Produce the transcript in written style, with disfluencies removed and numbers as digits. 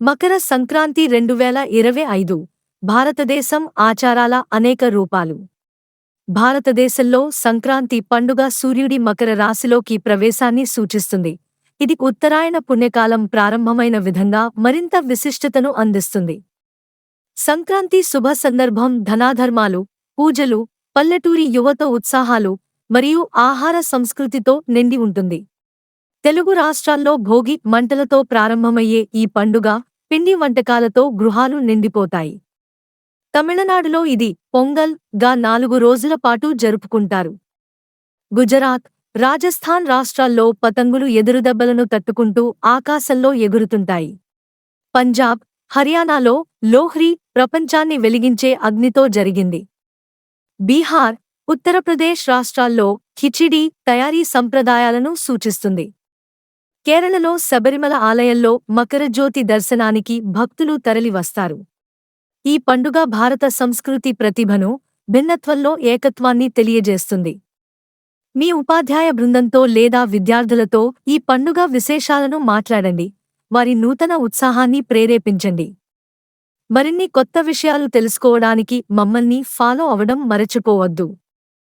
మకర సంక్రాంతి 2025 భారతదేశం ఆచారాల అనేక రూపాలు. భారతదేశంలో సంక్రాంతి పండుగ సూర్యుడి మకర రాశిలోకి ప్రవేశాన్ని సూచిస్తుంది. ఇది ఉత్తరాయణ పుణ్యకాలం ప్రారంభమైన విధంగా మరింత విశిష్టతను అందిస్తుంది. సంక్రాంతి శుభ సందర్భం ధనాధర్మాలు, పూజలు, పల్లెటూరి యువత ఉత్సాహాలు మరియు ఆహార సంస్కృతితో నిండి ఉంటుంది. తెలుగు రాష్ట్రాల్లో భోగి మంటలతో ప్రారంభమయ్యే ఈ పండుగ పిండి వంటకాలతో గృహాలు నిండిపోతాయి. తమిళనాడులో ఇది పొంగల్ గా 4 రోజుల పాటు జరుపుకుంటారు. గుజరాత్, రాజస్థాన్ రాష్ట్రాల్లో పతంగులు ఎదురుదెబ్బలను తట్టుకుంటూ ఆకాశంలో ఎగురుతుంటాయి. పంజాబ్, హర్యానాలో లోహ్రీ ప్రపంచాన్ని వెలిగించే అగ్నితో జరిగింది. బీహార్, ఉత్తరప్రదేశ్ రాష్ట్రాల్లో ఖిచిడీ తయారీ సంప్రదాయాలను సూచిస్తుంది. కేరళలో శబరిమల ఆలయంలో మకరజ్యోతి దర్శనానికి భక్తులు తరలివస్తారు. ఈ పండుగ భారత సంస్కృతి ప్రతిభను, భిన్నత్వంలో ఏకత్వాన్ని తెలియజేస్తుంది. మీ ఉపాధ్యాయ బృందంతో లేదా విద్యార్థులతో ఈ పండుగ విశేషాలను మాట్లాడండి. వారి నూతన ఉత్సాహాన్ని ప్రేరేపించండి. మరిన్ని కొత్త విషయాలు తెలుసుకోవడానికి మమ్మల్ని ఫాలో అవడం మరచిపోవద్దు.